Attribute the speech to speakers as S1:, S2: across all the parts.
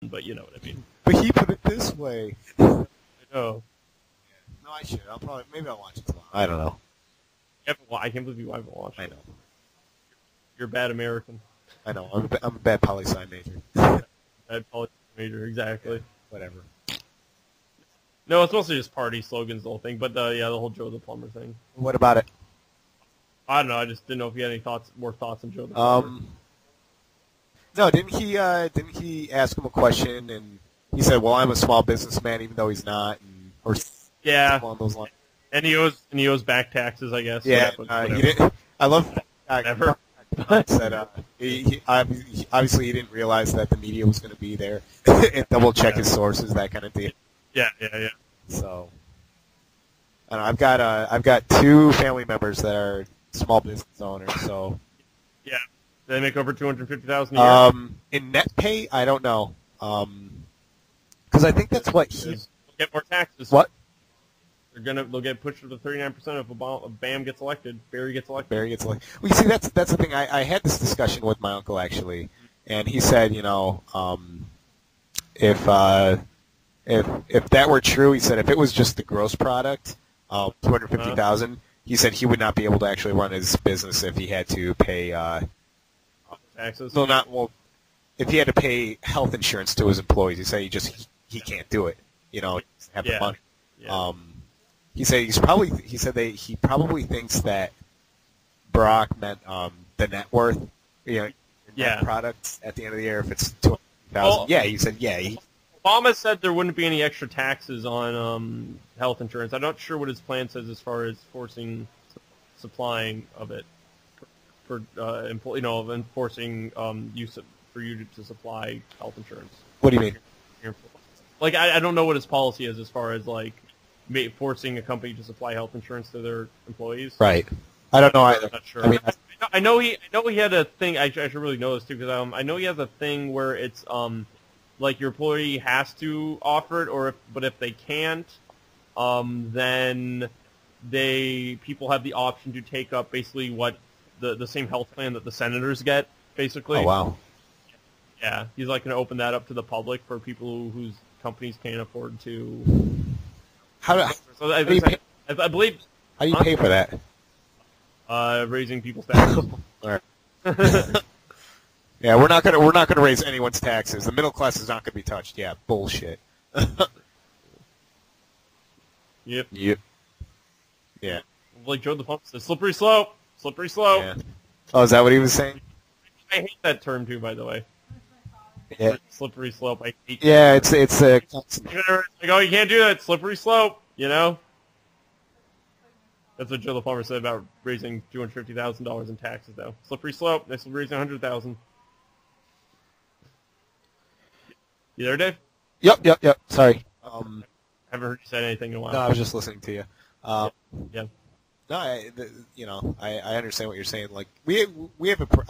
S1: but you know what I mean.
S2: But he put it this way.
S1: I know.
S2: No, I should. Maybe I'll watch it tomorrow. I don't know.
S1: I can't believe you haven't watched it.
S2: I know.
S1: You're a bad American.
S2: I know. I'm a bad poli-sci major.
S1: Bad politics major, exactly.
S2: Whatever.
S1: No, it's mostly just party slogans, the whole thing. But the whole Joe the Plumber thing.
S2: What about it?
S1: I don't know. I just didn't know if you had any more thoughts on Joe the Plumber.
S2: No, didn't he ask him a question and he said, "Well, I'm a small businessman," even though he's not, or along those lines.
S1: And he owes back taxes, I guess.
S2: Yeah, he didn't. I love
S1: Never.
S2: said he obviously he didn't realize that the media was going to be there and double check his sources, that kind of thing.
S1: Yeah.
S2: So, I don't know, I've got 2 family members that are small business owners. So,
S1: yeah, they make over $250,000 a year.
S2: In net pay, I don't know, because I think that's what
S1: They'll get more taxes.
S2: What?
S1: They'll get pushed to the 39% if Bam gets elected. Barry gets elected.
S2: Well, you see, that's the thing. I had this discussion with my uncle actually, and he said, if that were true, he said if it was just the gross product, $250,000, he said he would not be able to actually run his business if he had to pay
S1: taxes.
S2: If he had to pay health insurance to his employees, he said he can't do it. He doesn't have the money.
S1: Yeah.
S2: He probably thinks that Barack meant the net worth, net products at the end of the year. If it's $200,000,
S1: well,
S2: he said
S1: Obama said there wouldn't be any extra taxes on health insurance. I'm not sure what his plan says as far as forcing supplying of it for enforcing use for you to supply health insurance.
S2: What do you mean?
S1: Like I don't know what his policy is as far as like forcing a company to supply health insurance to their employees.
S2: Right. I don't know either.
S1: I'm not sure.
S2: I mean,
S1: I know he had a thing. I should really know this too because I know he has a thing where it's like your employee has to offer it, but if they can't, then people have the option to take up basically what the same health plan that the senators get, basically.
S2: Oh wow.
S1: Yeah, he's like going to open that up to the public for people whose companies can't afford to.
S2: I believe. How do you pay for that?
S1: Raising people's taxes.
S2: All right. Yeah, we're not gonna raise anyone's taxes. The middle class is not gonna be touched. Yeah, bullshit.
S1: Yep.
S2: Yeah.
S1: Like Joe the Pump says, slippery slope.
S2: Yeah. Oh, is that what he was saying?
S1: I hate that term too, by the way.
S2: Yeah.
S1: Slippery slope. I hate.
S2: Yeah, it's a.
S1: Like, oh, you can't do that. Slippery slope. That's what Joe the Plumber said about raising $250,000 in taxes, though. Slippery slope. Next will raise $100,000. You there, Dave?
S2: Yep. Sorry.
S1: Haven't heard you say anything in a while.
S2: No, I was just listening to you.
S1: Yeah.
S2: No, I understand what you're saying. Like I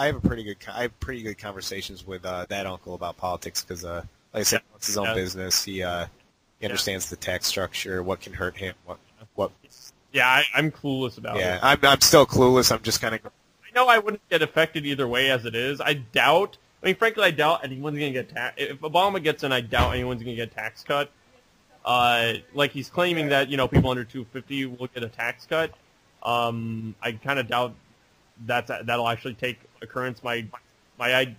S2: have pretty good conversations with that uncle about politics because, like I said, it's his own business. He understands the tax structure, what can hurt him, what.
S1: Yeah, I'm clueless about it.
S2: Yeah, I'm still clueless. I'm just kind of.
S1: I know I wouldn't get affected either way as it is. Frankly, I doubt anyone's going to get tax. If Obama gets in, I doubt anyone's going to get a tax cut. Like he's claiming that people under 250 will get a tax cut. I kind of doubt that'll actually take occurrence. What I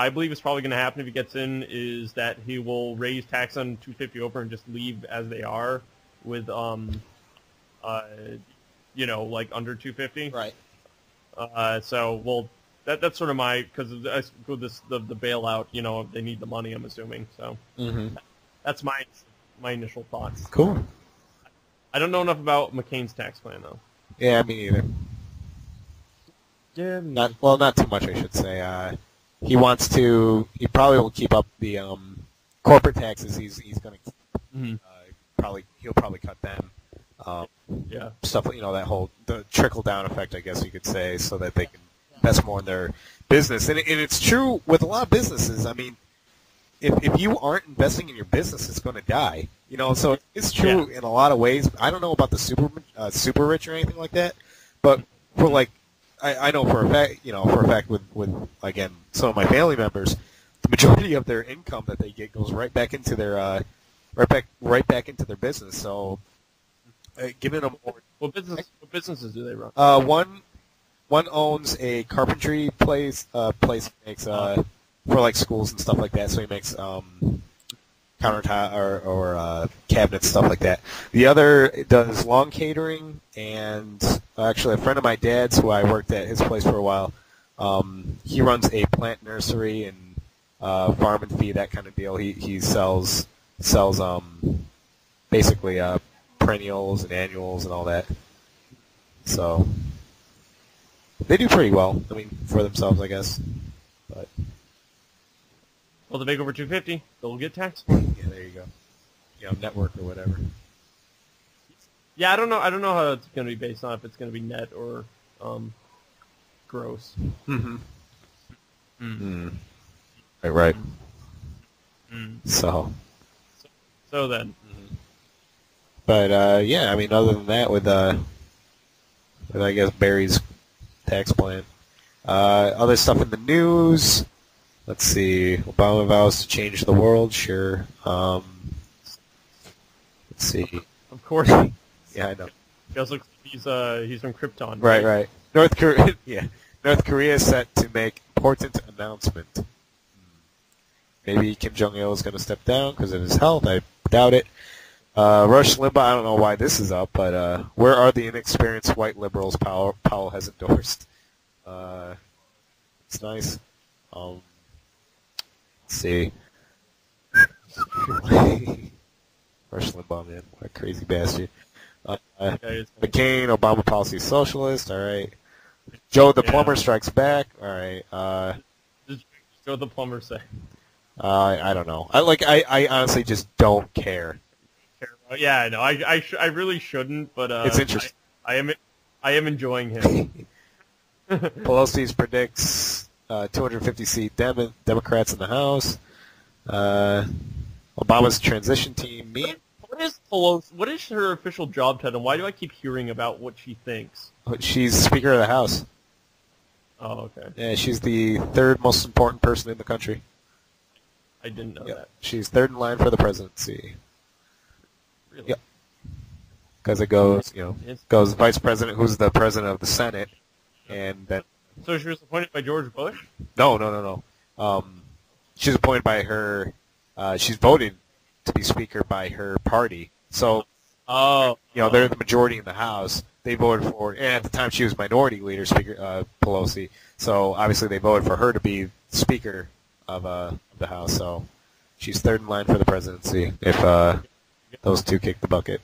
S1: believe is probably going to happen if he gets in is that he will raise tax on 250 over and just leave as they are with like under 250.
S2: Right.
S1: That's sort of because the bailout. They need the money. I'm assuming so.
S2: Mm-hmm.
S1: That's my initial thoughts.
S2: Cool.
S1: I don't know enough about McCain's tax plan though.
S2: Yeah, me neither.
S1: Yeah.
S2: Not too much, I should say. He probably will keep up the corporate taxes. He's going to he'll probably cut them. Stuff the trickle down effect, I guess you could say, so that they can invest more in their business. And it's true with a lot of businesses. I mean, if you aren't investing in your business, it's going to die. So it's true in a lot of ways. I don't know about the super rich or anything like that, but for I know for a fact, with again some of my family members, the majority of their income that they get goes right back into their right back into their business. So giving them more.
S1: What businesses do they run?
S2: One owns a carpentry place that makes for like schools and stuff like that. So he makes countertop or cabinets, stuff like that. The other does lawn catering, and actually a friend of my dad's who I worked at his place for a while. He runs a plant nursery and farm and feed, that kind of deal. He sells basically perennials and annuals and all that. So they do pretty well. I mean, for themselves, I guess. But
S1: well, they make over $250. They'll get taxed.
S2: Yeah, there you go. Network or whatever.
S1: Yeah, I don't know how it's going to be based on, if it's going to be net or gross.
S2: Mm-hmm. Right. So
S1: then.
S2: But yeah, I mean, other than that, with I guess Barry's tax plan, other stuff in the news. Let's see. Obama vows to change the world. Sure. Let's see.
S1: Of course.
S2: Yeah, I know.
S1: He also looks like he's from Krypton.
S2: Right. North Korea. Yeah. North Korea is set to make important announcement. Maybe Kim Jong-il is going to step down because of his health. I doubt it. Rush Limbaugh, I don't know why this is up, but where are the inexperienced white liberals Powell has endorsed? It's nice. Let's see. Rush Limbaugh, man. What a crazy bastard. McCain, Obama policy socialist, all right. Joe the plumber strikes back, all right.
S1: Just Joe the plumber say.
S2: I don't know. I honestly just don't care.
S1: Yeah, I know. I really shouldn't, but
S2: it's interesting.
S1: I am enjoying him.
S2: Pelosi predicts 250-seat Democrats in the House. Obama's transition team meet.
S1: What is Pelosi? What is her official job title? Why do I keep hearing about what she thinks?
S2: She's Speaker of the House.
S1: Oh, okay.
S2: Yeah, she's the third most important person in the country.
S1: I didn't know that.
S2: She's third in line for the presidency.
S1: Really?
S2: Yep. Because it goes, goes vice president, who's the president of the Senate, and then.
S1: So she was appointed by George Bush?
S2: No. She's appointed by her. She's voted to be speaker by her party. So, they're the majority in the House. They voted for, and at the time she was minority leader, Speaker Pelosi. So obviously they voted for her to be speaker of the House. So she's third in line for the presidency if those two kick the bucket.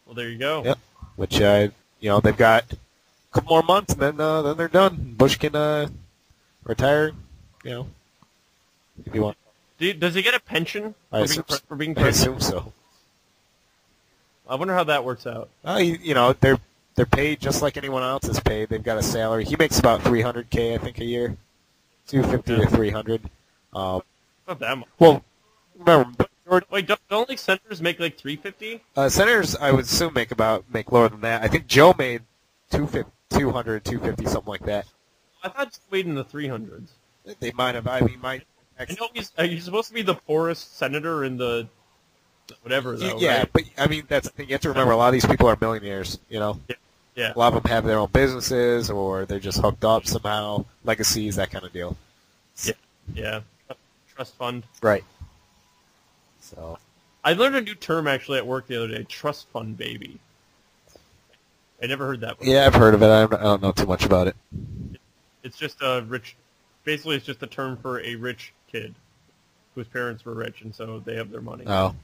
S1: Well, there you go.
S2: Yep. Which they've got a couple more months, and then they're done. Bush can retire. If you want.
S1: Does he get a pension for being president?
S2: I assume so.
S1: I wonder how that works out.
S2: They're paid just like anyone else is paid. They've got a salary. He makes about $300K, I think, a year, $250 to $300.
S1: Not that much.
S2: Well, remember,
S1: wait, don't senators make like $350?
S2: Senators, I would assume, make lower than that. I think Joe made $200, $250, something like that.
S1: I thought he made in the 300s.
S2: They might have. I mean, I
S1: know he's supposed to be the poorest senator in the whatever, though.
S2: Yeah,
S1: right?
S2: but I mean, that's the thing. You have to remember, a lot of these people are millionaires.
S1: Yeah.
S2: A lot of them have their own businesses, or they're just hooked up somehow, legacies, that kind of deal.
S1: Yeah. Trust fund.
S2: Right. So.
S1: I learned a new term actually at work the other day. Trust fund baby. I never heard that before.
S2: Yeah, I've heard of it. I don't know too much about it.
S1: It's just a rich. Basically, it's just a term for a rich kid whose parents were rich, and so they have their money.
S2: Oh.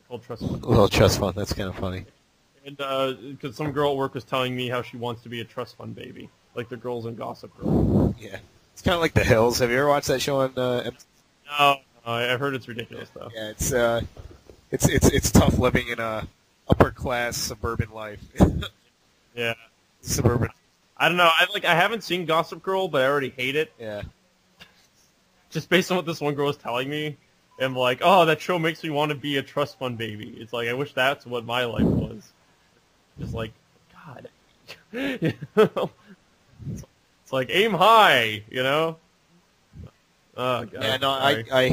S1: Called trust fund.
S2: A little trust fund. That's kind of funny.
S1: And because some girl at work was telling me how she wants to be a trust fund baby, like the girls in Gossip Girl.
S2: Yeah, it's kind of like The Hills. Have you ever watched that show on?
S1: No, I've heard it's ridiculous though.
S2: Yeah, it's tough living in a upper class suburban life.
S1: Yeah,
S2: suburban.
S1: I don't know. I haven't seen Gossip Girl, but I already hate it.
S2: Yeah.
S1: Just based on what this one girl was telling me. I'm like, oh, that show makes me want to be a trust fund baby. It's like, I wish that's what my life was. Just like, God. It's like, aim high, Oh god.
S2: Yeah, no,
S1: Sorry.
S2: I